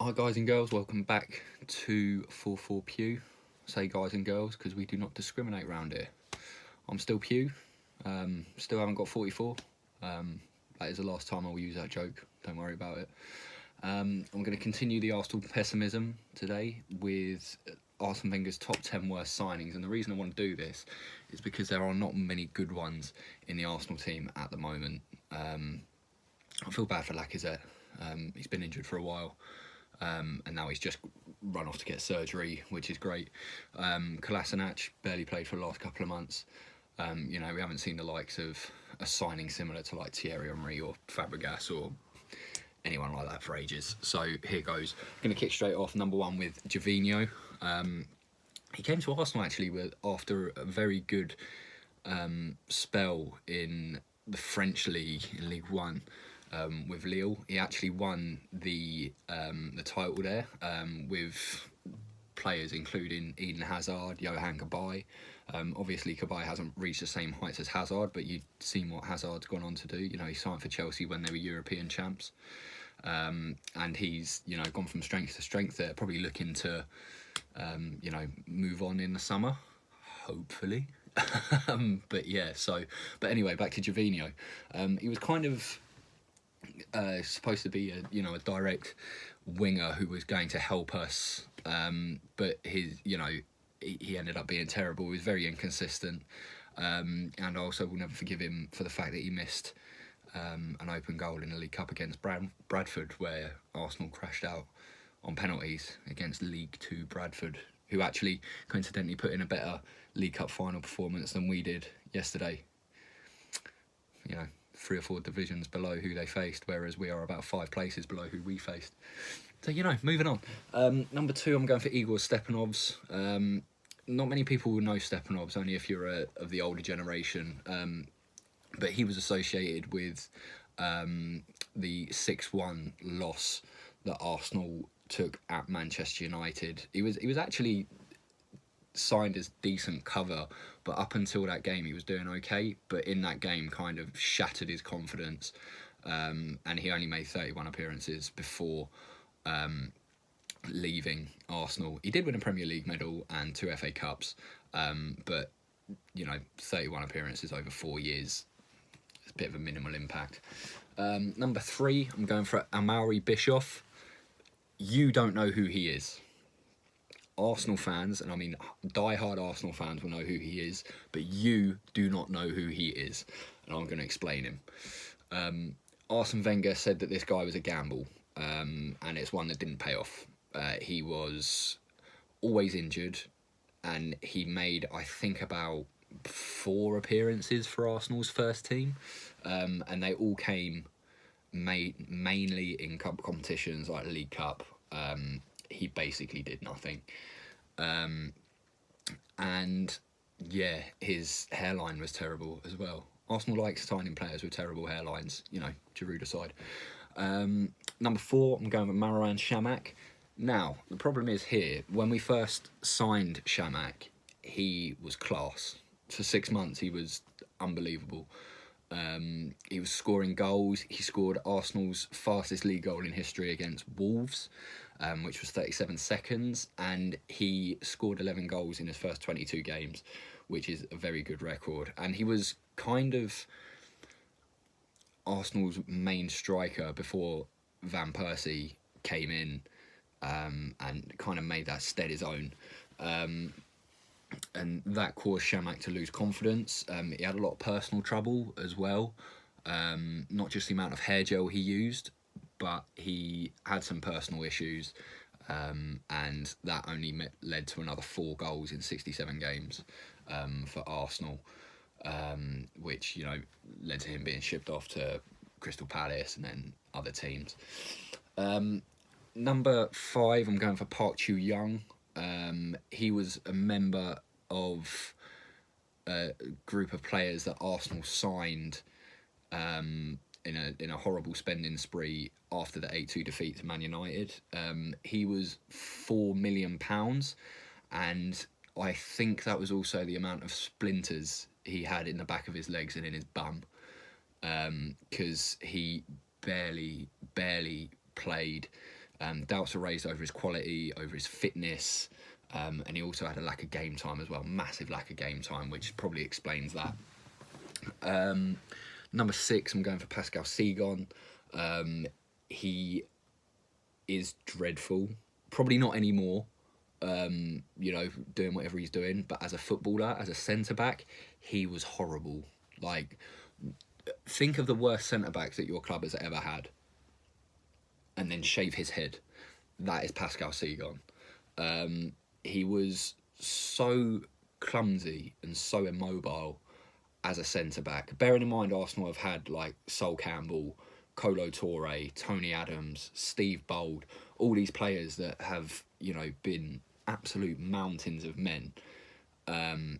Hi guys and girls, welcome back to FourFourPugh. Say guys and girls because we do not discriminate around here. I'm still Pew, still haven't got 44. That is the last time I will use that joke, don't worry about it. I'm going to continue the Arsenal pessimism today with Arsène Wenger's top 10 worst signings, and the reason I want to do this is because there are not many good ones in the Arsenal team at the moment. I feel bad for Lacazette. He's been injured for a while. And now he's just run off to get surgery, which is great. Kolasinac barely played for the last couple of months. We haven't seen the likes of a signing similar to like Thierry Henry or Fabregas or anyone like that for ages. So here goes. I'm going to kick straight off. Number one with Gervinho. He came to Arsenal actually after a very good spell in the French league, in League One. With Lille, he actually won the title there with players including Eden Hazard, Johan Cabaye. Obviously, Cabaye hasn't reached the same heights as Hazard, but you've seen what Hazard's gone on to do. He signed for Chelsea when they were European champs, and he's gone from strength to strength there. Probably looking to move on in the summer, hopefully. But anyway, back to Gervinho. He was kind of supposed to be a direct winger who was going to help us, but he ended up being terrible. He was very inconsistent, and I also will never forgive him for the fact that he missed an open goal in the League Cup against Bradford, where Arsenal crashed out on penalties against League Two Bradford, who actually coincidentally put in a better League Cup final performance than we did yesterday. 3 or 4 divisions below who they faced, whereas we are about 5 places below who we faced. So, moving on. Number 2, I'm going for Igor Stepanovs. Not many people will know Stepanovs, only if you're of the older generation. But he was associated with the 6-1 loss that Arsenal took at Manchester United. He was actually signed as decent cover, but up until that game he was doing okay, but in that game kind of shattered his confidence, and he only made 31 appearances before leaving Arsenal. He did win a Premier League medal and 2 FA Cups, but 31 appearances over 4 years is a bit of a minimal impact. Number 3, I'm going for Amaury Bischoff. You don't know who he is. Arsenal fans, and I mean die-hard Arsenal fans, will know who he is, but you do not know who he is, and I'm going to explain him. Arsène Wenger said that this guy was a gamble, and it's one that didn't pay off. He was always injured, and he made, I think, about 4 appearances for Arsenal's first team, and they all came mainly in cup competitions like League Cup. He basically did nothing. His hairline was terrible as well. Arsenal likes signing players with terrible hairlines, Giroud aside. Number 4, I'm going with Marouane Chamakh. Now, the problem is here, when we first signed Chamakh, he was class. For 6 months, he was unbelievable. He was scoring goals. He scored Arsenal's fastest league goal in history against Wolves, which was 37 seconds, and he scored 11 goals in his first 22 games, which is a very good record. And he was kind of Arsenal's main striker before Van Persie came in, and kind of made that stead his own. And that caused Chamakh to lose confidence. He had a lot of personal trouble as well, not just the amount of hair gel he used, but he had some personal issues, and that only led to another 4 goals in 67 games for Arsenal, which led to him being shipped off to Crystal Palace and then other teams. Number 5, I'm going for Park Chu-young. He was a member of a group of players that Arsenal signed in a horrible spending spree after the 8-2 defeat to Man United. He was £4 million, and I think that was also the amount of splinters he had in the back of his legs and in his bum, because he barely played Doubts were raised over his quality, over his fitness, and he also had a lack of game time as well, massive lack of game time, which probably explains that. Number 6, I'm going for Pascal Segon. He is dreadful. Probably not anymore, you know, doing whatever he's doing. But as a footballer, as a centre-back, he was horrible. Like, think of the worst centre-backs that your club has ever had, and then shave his head. That is Pascal Segon. He was so clumsy and so immobile as a centre-back. Bearing in mind Arsenal have had like Sol Campbell, Kolo Touré, Tony Adams, Steve Bold, all these players that have, you know, been absolute mountains of men. And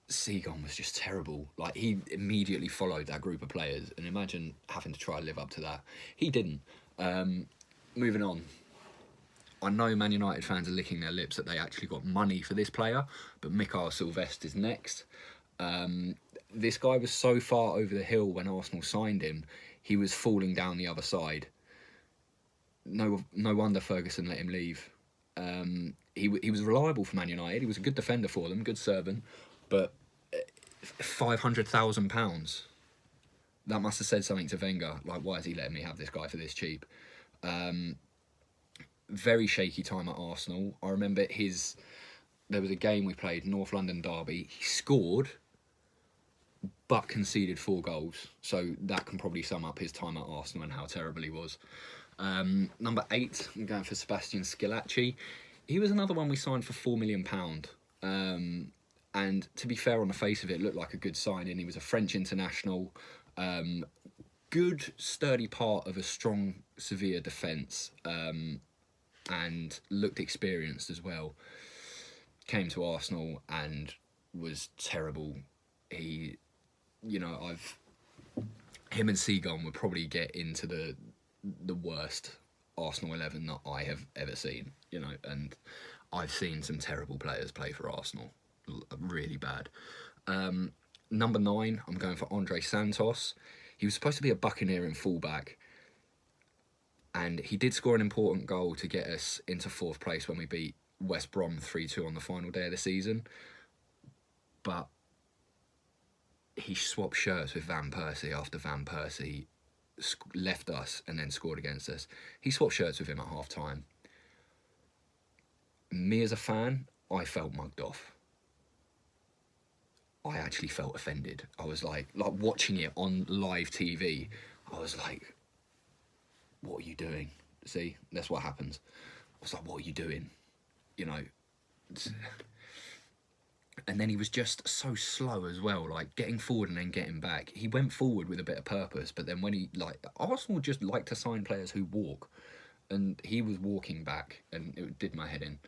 Segon was just terrible. Like, he immediately followed that group of players, and imagine having to try to live up to that. He didn't. Moving on. I know Man United fans are licking their lips that they actually got money for this player, but Mikael Silvestre is next. This guy was so far over the hill when Arsenal signed him, he was falling down the other side. No wonder Ferguson let him leave. He was reliable for Man United. He was a good defender for them, good servant, but £500,000. That must have said something to Wenger. Like, why is he letting me have this guy for this cheap? Very shaky time at Arsenal. I remember there was a game we played, North London derby. He scored, but conceded 4 goals. So that can probably sum up his time at Arsenal and how terrible he was. Number 8, I'm going for Sebastian Schillaci. He was another one we signed for £4 million. And to be fair, on the face of it, looked like a good signing. He was a French international. Good, sturdy part of a strong Sevilla defence. And looked experienced as well. Came to Arsenal and was terrible. He, you know, him and Segon would probably get into the worst Arsenal 11 that I have ever seen, you know, and I've seen some terrible players play for Arsenal, really bad. Number 9, I'm going for Andre Santos. He was supposed to be a Buccaneer in fullback, and he did score an important goal to get us into 4th place when we beat West Brom 3-2 on the final day of the season. But he swapped shirts with Van Persie after Van Persie left us and then scored against us. He swapped shirts with him at half-time. Me as a fan, I felt mugged off. I actually felt offended. I was like watching it on live TV, I was like, what are you doing? See, that's what happens. I was like, what are you doing? You know. And then he was just so slow as well, like getting forward and then getting back. He went forward with a bit of purpose, but then when he, like, Arsenal just like to sign players who walk, and he was walking back, and it did my head in.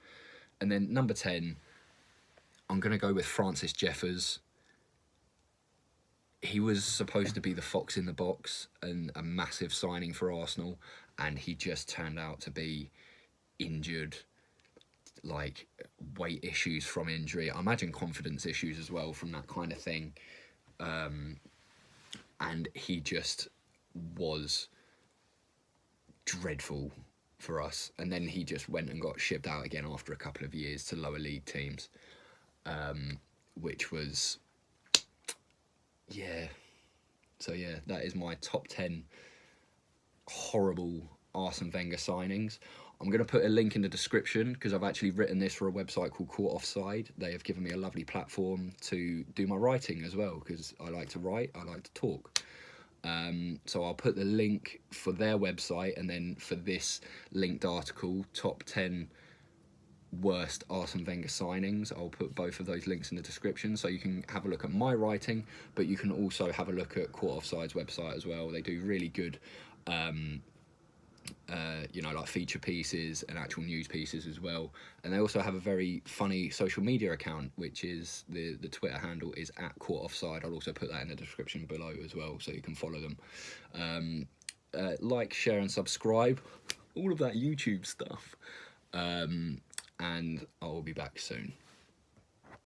And then number 10, I'm going to go with Francis Jeffers. He was supposed to be the fox in the box and a massive signing for Arsenal, and he just turned out to be injured, like weight issues from injury. I imagine confidence issues as well from that kind of thing. And he just was dreadful for us. And then he just went and got shipped out again after a couple of years to lower league teams, which was... yeah. So yeah, that is my top 10 horrible Arsène Wenger signings. I'm going to put a link in the description because I've actually written this for a website called Court Offside. They have given me a lovely platform to do my writing as well, because I like to write, I like to talk. So I'll put the link for their website, and then for this linked article, top 10 worst Arsène Wenger signings, I'll put both of those links in the description so you can have a look at my writing, but you can also have a look at Court Offside's website as well. They do really good you know, like feature pieces and actual news pieces as well. And they also have a very funny social media account, which is the Twitter handle is @CourtOffside. I'll also put that in the description below as well, so you can follow them. Like, share and subscribe, all of that YouTube stuff. And I will be back soon.